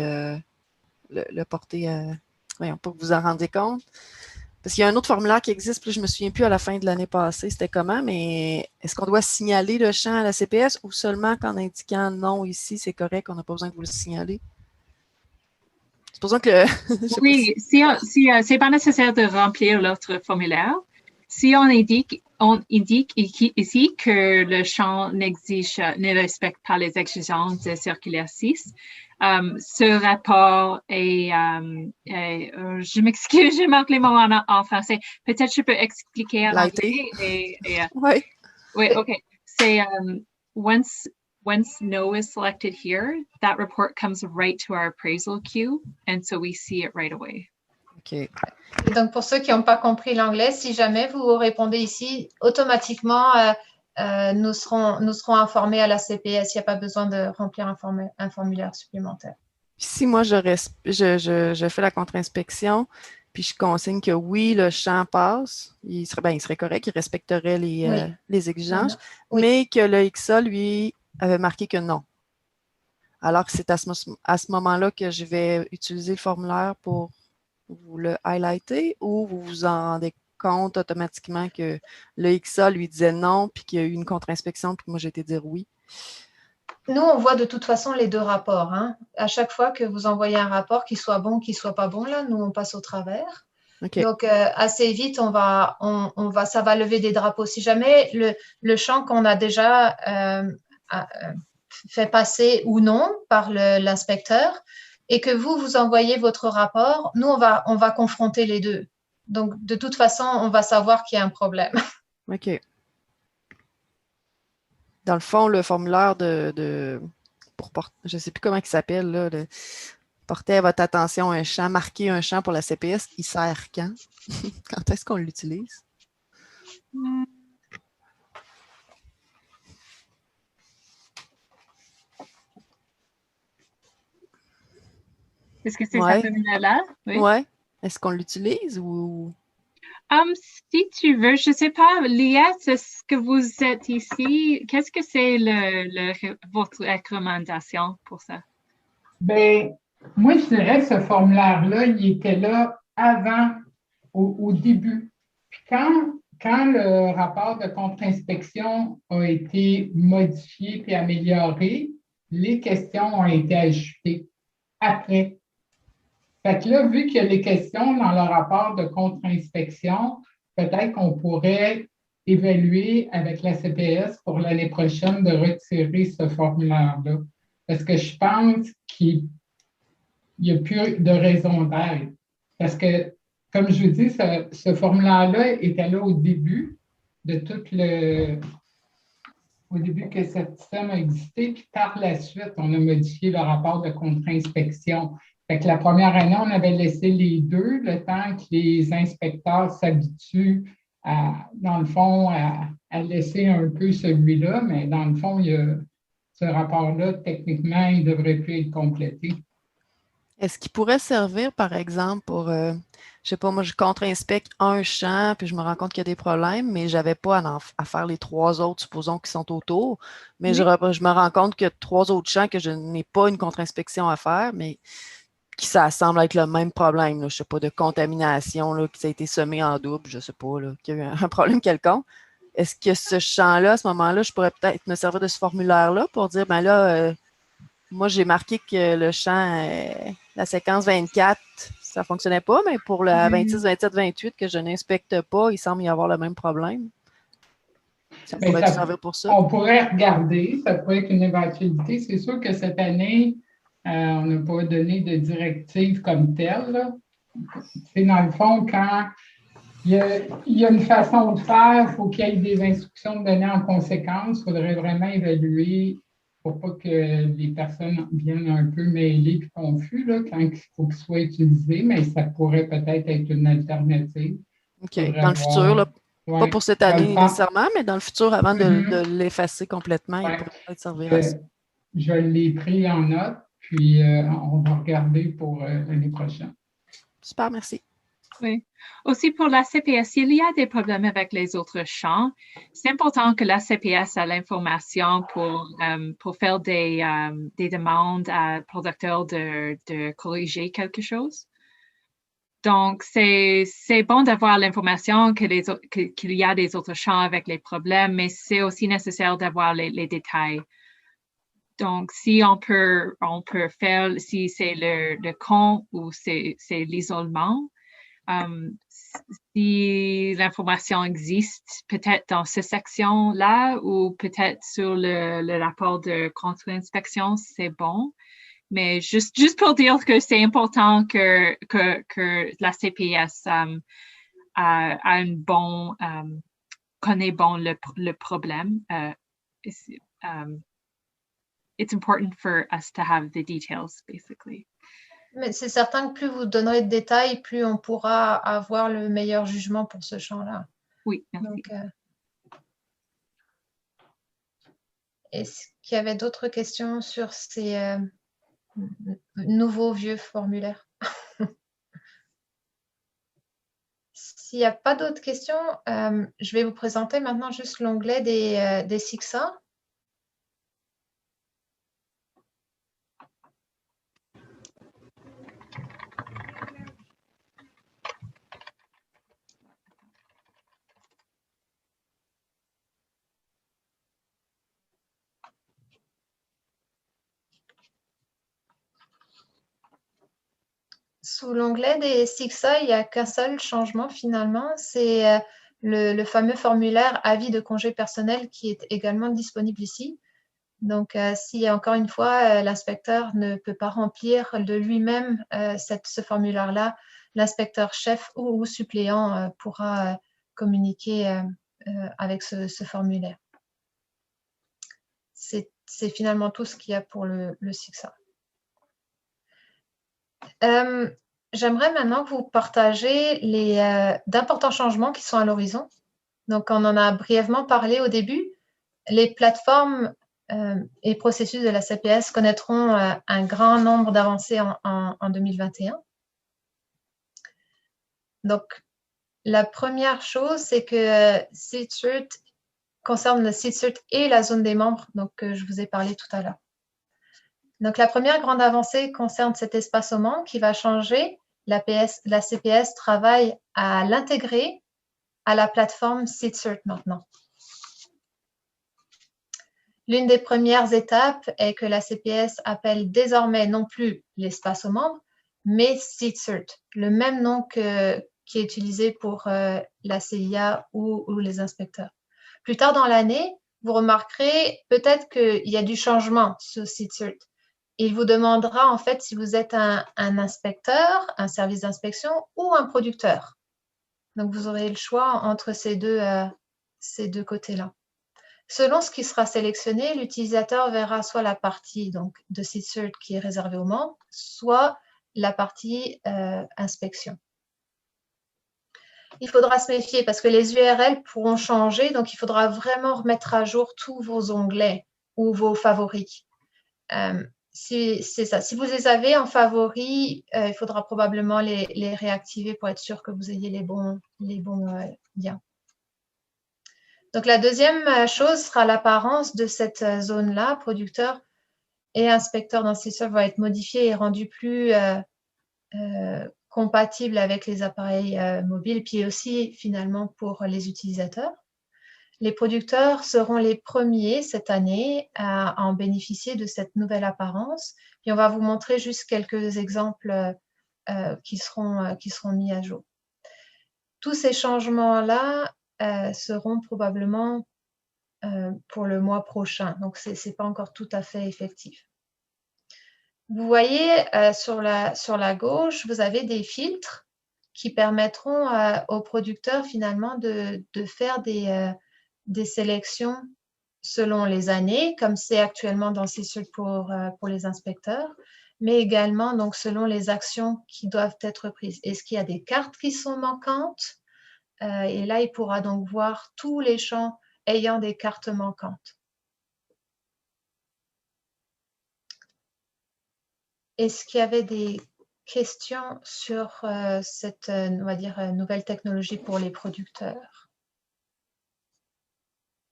le porter, voyons, pour que vous en rendiez compte. Parce qu'il y a un autre formulaire qui existe, puis je ne me souviens plus à la fin de l'année passée, c'était comment, mais est-ce qu'on doit signaler le champ à la CPS ou seulement qu'en indiquant non ici, c'est correct, on n'a pas besoin de vous le signaler? Supposons que oui, si c'est pas nécessaire de remplir l'autre formulaire. Si on indique ici que le champ ne respecte pas les exigences de circulaire 6, ce rapport est, je m'excuse, je manque les mots en français. Peut-être je peux expliquer en anglais. Oui. Oui, OK. C'est once no is selected here, that report comes right to our appraisal queue, and so we see it right away. OK. Et donc, pour ceux qui n'ont pas compris l'anglais, si jamais vous répondez ici, automatiquement, nous serons informés à la CPS. Il n'y a pas besoin de remplir un formulaire supplémentaire. Si moi, je fais la contre-inspection, puis je consigne que oui, le champ passe, il serait correct, il respecterait les exigences, oui. Mais que le XA, lui, avait marqué que non. Alors que c'est à ce moment-là que je vais utiliser le formulaire pour vous le highlighter ou vous vous en rendez compte automatiquement que le XA lui disait non, puis qu'il y a eu une contre-inspection, puis moi j'ai été dire oui. Nous, on voit de toute façon les 2 rapports. Hein. À chaque fois que vous envoyez un rapport, qu'il soit bon, qu'il ne soit pas bon, là, nous, on passe au travers. Okay. Donc, assez vite, ça va lever des drapeaux. Si jamais le champ qu'on a déjà fait passer ou non par l'inspecteur et que vous envoyez votre rapport, nous, on va confronter les 2. Donc, de toute façon, on va savoir qu'il y a un problème. OK. Dans le fond, le formulaire pour je ne sais plus comment il s'appelle, là, porter à votre attention un champ, marquer un champ pour la CPS, il sert quand? Quand est-ce qu'on l'utilise? Est-ce que c'est ça formulaire-là? Oui. Ouais. Est-ce qu'on l'utilise ou... Si tu veux, je ne sais pas, Liette, est-ce que vous êtes ici? Qu'est-ce que c'est votre recommandation pour ça? Bien, moi, je dirais que ce formulaire-là, il était là avant, au début. Quand le rapport de contre-inspection a été modifié et amélioré, les questions ont été ajoutées après. Fait que là, vu qu'il y a les questions dans le rapport de contre-inspection, peut-être qu'on pourrait évaluer avec la CPS pour l'année prochaine de retirer ce formulaire-là. Parce que je pense qu'il n'y a plus de raison d'être. Parce que, comme je vous dis, ce formulaire-là était là au début de au début que ce système a existé, puis par la suite, on a modifié le rapport de contre-inspection. Fait que la première année, on avait laissé les deux, le temps que les inspecteurs s'habituent dans le fond, à laisser un peu celui-là, mais dans le fond, ce rapport-là, techniquement, il ne devrait plus être complété. Est-ce qu'il pourrait servir, par exemple, pour, je ne sais pas, moi, je contre-inspecte un champ, puis je me rends compte qu'il y a des problèmes, mais je n'avais pas à faire les 3 autres, supposons, qui sont autour. Mais Oui. je me rends compte qu'il y a 3 autres champs que je n'ai pas une contre-inspection à faire, mais qui ça semble être le même problème, là, je ne sais pas, de contamination, là, qui ça a été semé en double, je ne sais pas, là, qu'il y a eu un problème quelconque. Est-ce que ce champ-là, à ce moment-là, je pourrais peut-être me servir de ce formulaire-là pour dire, ben là, moi, j'ai marqué que le champ, la séquence 24, ça ne fonctionnait pas, mais pour la 26, 27, 28, que je n'inspecte pas, il semble y avoir le même problème. Ça pourrait te servir pour ça. On pourrait regarder, ça pourrait être une éventualité. C'est sûr que cette année, on n'a pas donné de directive comme telle. C'est dans le fond, quand il y a une façon de faire, il faut qu'il y ait des instructions données en conséquence. Il faudrait vraiment évaluer pour pas que les personnes viennent un peu mêlées et confuses quand il faut qu'ils soient utilisés, mais ça pourrait peut-être être une alternative. OK. Dans le futur, là, pas pour cette année nécessairement, mais dans le futur, avant de l'effacer complètement, il pourrait peut-être servir à ça. Je l'ai pris en note, puis on va regarder pour l'année prochaine. Super, merci. Oui. Aussi pour la CPS, il y a des problèmes avec les autres champs. C'est important que la CPS a l'information pour faire des demandes à producteurs de corriger quelque chose. Donc, c'est bon d'avoir l'information qu'il y a des autres champs avec les problèmes, mais c'est aussi nécessaire d'avoir les détails. Donc, si on peut faire, si c'est le con ou c'est l'isolement, si l'information existe peut-être dans cette section-là ou peut-être sur le rapport de contre-inspection, c'est bon. Mais juste pour dire que c'est important que la CPS connaît bon le problème. It's important for us to have the details, basically. Mais c'est certain que plus vous donnerez de détails, plus on pourra avoir le meilleur jugement pour ce champ-là. Oui, merci. Donc, est-ce qu'il y avait d'autres questions sur ces nouveaux vieux formulaires? S'il n'y a pas d'autres questions, je vais vous présenter maintenant juste l'onglet des SICSA. Sous l'onglet des SICSA, il n'y a qu'un seul changement finalement, c'est le fameux formulaire avis de congé personnel qui est également disponible ici. Donc, si encore une fois, l'inspecteur ne peut pas remplir de lui-même ce formulaire-là, l'inspecteur chef ou suppléant pourra communiquer avec ce formulaire. C'est finalement tout ce qu'il y a pour le SICSA. J'aimerais maintenant vous partager d'importants changements qui sont à l'horizon. Donc, on en a brièvement parlé au début. Les plateformes et processus de la CPS connaîtront un grand nombre d'avancées en 2021. Donc, la première chose, c'est que SeedCert concerne le SeedCert et la zone des membres, donc je vous ai parlé tout à l'heure. Donc, la première grande avancée concerne cet espace au manque qui va changer. La CPS travaille à l'intégrer à la plateforme SeedCert maintenant. L'une des premières étapes est que la CPS appelle désormais non plus l'espace aux membres, mais SeedCert, le même nom qui est utilisé pour la CIA ou les inspecteurs. Plus tard dans l'année, vous remarquerez peut-être qu'il y a du changement sur SeedCert. Il vous demandera en fait si vous êtes un inspecteur, un service d'inspection ou un producteur. Donc, vous aurez le choix entre ces deux côtés-là. Selon ce qui sera sélectionné, l'utilisateur verra soit la partie donc, de SeedCert qui est réservée aux membres, soit la partie inspection. Il faudra se méfier parce que les URL pourront changer, donc il faudra vraiment remettre à jour tous vos onglets ou vos favoris. C'est ça. Si vous les avez en favoris, il faudra probablement les réactiver pour être sûr que vous ayez les bons liens. Donc, la deuxième chose sera l'apparence de cette zone-là, producteur et inspecteur dans SeedCert va être modifiée et rendue plus compatible avec les appareils mobiles, puis aussi finalement pour les utilisateurs. Les producteurs seront les premiers cette année à en bénéficier de cette nouvelle apparence. Puis on va vous montrer juste quelques exemples qui seront mis à jour. Tous ces changements-là seront probablement pour le mois prochain. Donc, ce n'est pas encore tout à fait effectif. Vous voyez, sur la gauche, vous avez des filtres qui permettront aux producteurs finalement de faire des sélections selon les années, comme c'est actuellement dans SeedCert pour les inspecteurs, mais également donc, selon les actions qui doivent être prises. Est-ce qu'il y a des cartes qui sont manquantes? Et là, il pourra donc voir tous les champs ayant des cartes manquantes. Est-ce qu'il y avait des questions sur cette, on va dire, nouvelle technologie pour les producteurs?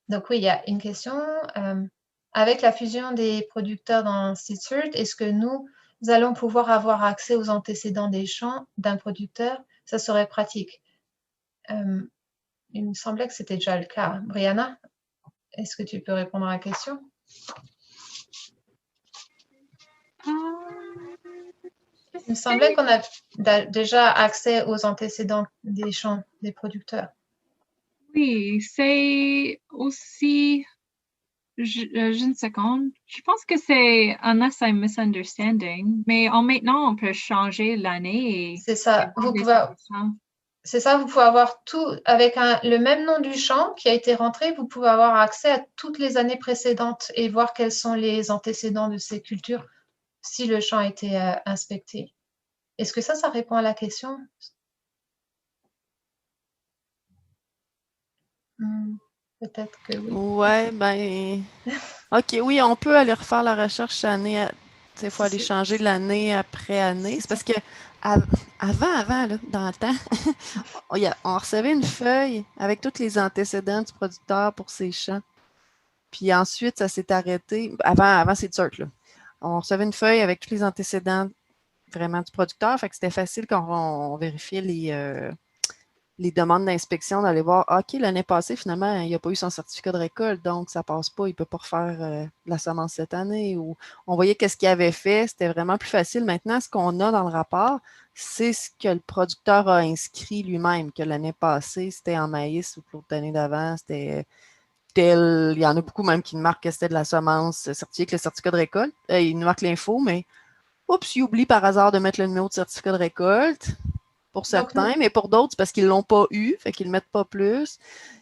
Donc oui, il y a une question. Avec la fusion des producteurs dans SeedCert, est-ce que nous allons pouvoir avoir accès aux antécédents des champs d'un producteur? Ça serait pratique. Il me semblait que c'était déjà le cas. Brianna, est-ce que tu peux répondre à la question? Il me semblait qu'on a déjà accès aux antécédents des champs des producteurs. Oui, c'est aussi... une seconde. Je pense que c'est unless I'm misunderstanding, mais maintenant on peut changer l'année. C'est ça. C'est ça, vous pouvez avoir tout avec le même nom du champ qui a été rentré, vous pouvez avoir accès à toutes les années précédentes et voir quels sont les antécédents de ces cultures si le champ a été inspecté. Est-ce que ça répond à la question? Peut-être que oui. Ouais, ben. OK, oui, on peut aller refaire la recherche année. Il faut aller changer l'année après année. C'est parce que avant, là, dans le temps, on recevait une feuille avec tous les antécédents du producteur pour ses champs. Puis ensuite, ça s'est arrêté. Avant SeedCert, là. On recevait une feuille avec tous les antécédents vraiment du producteur. Fait que c'était facile quand on vérifiait les demandes d'inspection, d'aller voir, OK, l'année passée, finalement, il n'a pas eu son certificat de récolte, donc ça ne passe pas, il ne peut pas refaire la semence cette année. Ou on voyait qu'est-ce qu'il avait fait, c'était vraiment plus facile. Maintenant, ce qu'on a dans le rapport, c'est ce que le producteur a inscrit lui-même, que l'année passée, c'était en maïs ou l'autre année d'avant, c'était tel. Il y en a beaucoup même qui marquent que c'était de la semence certifiée avec le certificat de récolte. Ils nous marquent l'info, mais oups, ils oublient par hasard de mettre le numéro de certificat de récolte. Pour certains, mais pour d'autres, c'est parce qu'ils ne l'ont pas eu, fait qu'ils ne le mettent pas plus.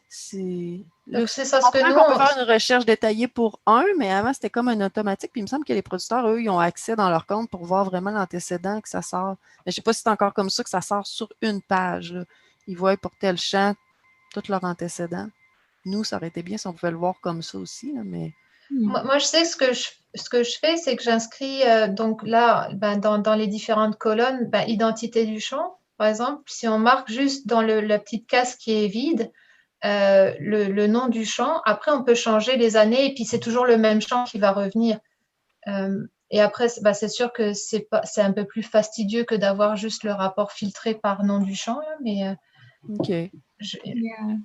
C'est ça ce que nous... On peut faire une recherche détaillée pour un, mais avant, c'était comme un automatique. Puis il me semble que les producteurs, eux, ils ont accès dans leur compte pour voir vraiment l'antécédent que ça sort. Mais je ne sais pas si c'est encore comme ça que ça sort sur une page. Là. Ils voient pour tel champ tous leurs antécédents. Nous, ça aurait été bien si on pouvait le voir comme ça aussi, là, mais... Moi, je sais ce que je fais, c'est que j'inscris donc là, dans les différentes colonnes, identité du champ. Par exemple, si on marque juste dans la petite case qui est vide, le nom du champ, après on peut changer les années et puis c'est toujours le même champ qui va revenir. Et après, c'est sûr que c'est un peu plus fastidieux que d'avoir juste le rapport filtré par nom du champ, là, mais OK. Yeah.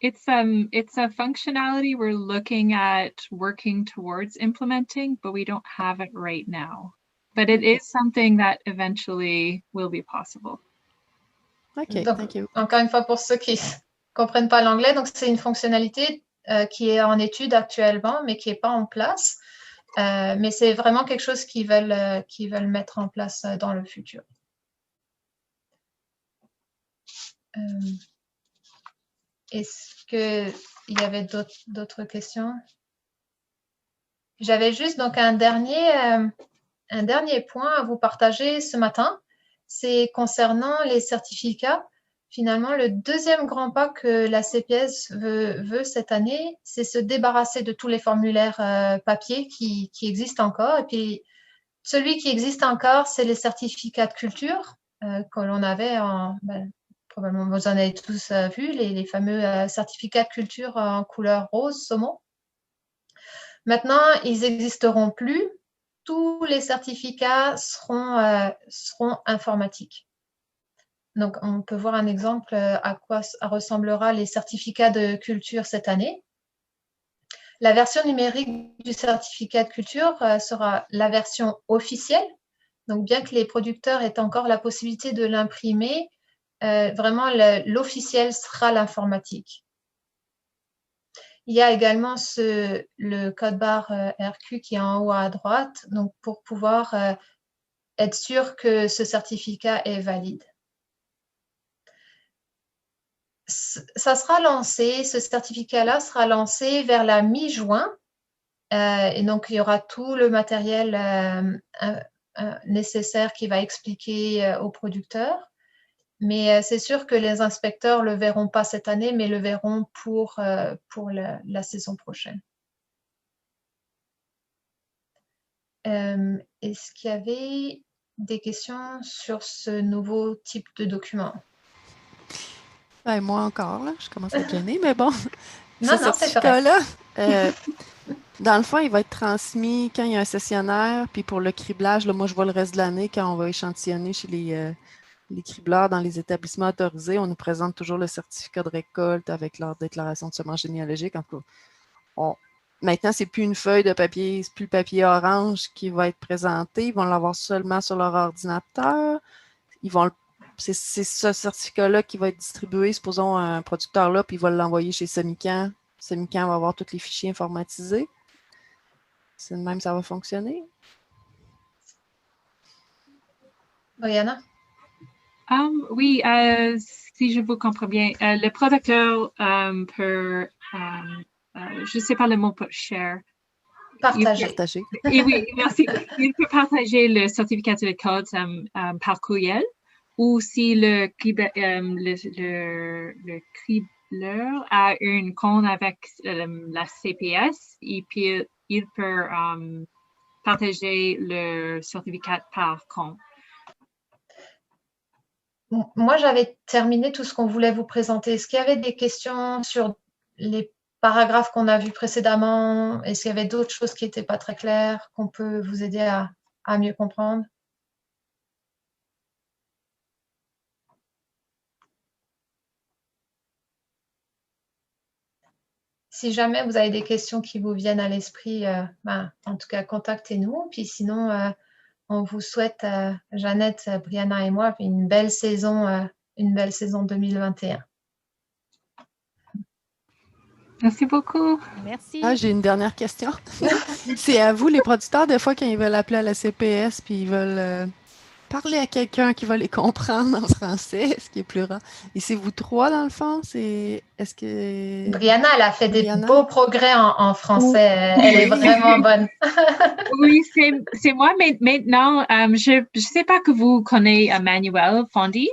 It's a functionality we're looking at working towards implementing, but we don't have it right now. But it is something that eventually will be possible. OK, Donc, thank you. encore une fois, pour ceux qui ne comprennent pas l'anglais, donc c'est une fonctionnalité qui est en étude actuellement, mais qui n'est pas en place. Mais c'est vraiment quelque chose qu'ils veulent mettre en place dans le futur. Est-ce qu'il y avait d'autres questions? J'avais juste donc un dernier point à vous partager ce matin. C'est concernant les certificats. Finalement, le deuxième grand pas que la CPS veut cette année, c'est se débarrasser de tous les formulaires papier qui existent encore. Et puis, celui qui existe encore, c'est les certificats de culture que l'on avait probablement vous en avez tous vu, les fameux certificats de culture en couleur rose saumon. Maintenant, ils n'existeront plus. Tous les certificats seront informatiques. Donc, on peut voir un exemple à quoi ressemblera les certificats de culture cette année. La version numérique du certificat de culture sera la version officielle. Donc, bien que les producteurs aient encore la possibilité de l'imprimer, vraiment l'officiel sera l'informatique. Il y a également le code barre RQ qui est en haut à droite, donc pour pouvoir être sûr que ce certificat est valide. Ça sera lancé, ce certificat-là sera lancé vers la mi-juin, et donc il y aura tout le matériel nécessaire qui va expliquer aux producteurs. Mais c'est sûr que les inspecteurs ne le verront pas cette année, mais le verront pour la saison prochaine. Est-ce qu'il y avait des questions sur ce nouveau type de document? Ben, moi encore, là, je commence à être gênée, mais bon. Non, Ce non, c'est correct. certificat-là, dans le fond, il va être transmis quand il y a un sessionnaire, puis pour le criblage, là, moi, je vois le reste de l'année quand on va échantillonner chez les cribleurs dans les établissements autorisés. On nous présente toujours le certificat de récolte avec leur déclaration de semences généalogiques. En tout cas, maintenant, c'est plus une feuille de papier, c'est plus le papier orange qui va être présenté. Ils vont l'avoir seulement sur leur ordinateur. C'est ce certificat-là qui va être distribué, supposons, à un producteur-là, puis il va l'envoyer chez Semican. Semican va avoir tous les fichiers informatisés. C'est de même ça va fonctionner. Brianna? Oui, si je vous comprends bien, le producteur peut, je ne sais pas le mot pour share. Partager. Et oui, merci. Il peut partager le certificat de récolte par courriel, ou si le cribleur a un compte avec la CPS, il peut partager le certificat par compte. Moi, j'avais terminé tout ce qu'on voulait vous présenter. Est-ce qu'il y avait des questions sur les paragraphes qu'on a vus précédemment? Est-ce qu'il y avait d'autres choses qui n'étaient pas très claires, qu'on peut vous aider à mieux comprendre? Si jamais vous avez des questions qui vous viennent à l'esprit, en tout cas, contactez-nous. Puis sinon, on vous souhaite, Jeannette, Brianna et moi, une belle saison 2021. Merci beaucoup. Merci. Ah, j'ai une dernière question. C'est à vous, les producteurs, des fois, quand ils veulent appeler à la CPS puis ils veulent parler à quelqu'un qui va les comprendre en français, ce qui est plus rare. Et c'est vous trois, dans le fond? Est-ce que... Brianna, elle a fait Brianna? des beaux progrès en français. Elle est vraiment bonne. Oui, c'est moi, mais maintenant, je ne sais pas que vous connaissez Emmanuel Fondy,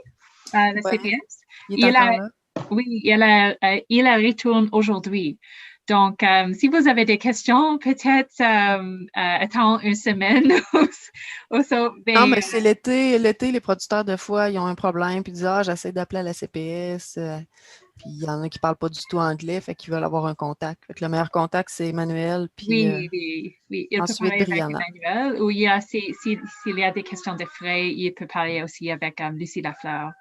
la CPS. Il est encore là. Oui, il retourne aujourd'hui. Donc, si vous avez des questions, peut-être attends une semaine ou ça. Non, mais c'est l'été. L'été, les producteurs, des fois, ils ont un problème, puis ils disent « Ah, j'essaie d'appeler à la CPS. » Puis il y en a qui ne parlent pas du tout anglais, fait qu'ils veulent avoir un contact. Fait que le meilleur contact, c'est Emmanuel, puis oui. Il ensuite peut parler Brianna. avec Emmanuel, ou s'il y a des questions de frais, il peut parler aussi avec Lucie Lafleur.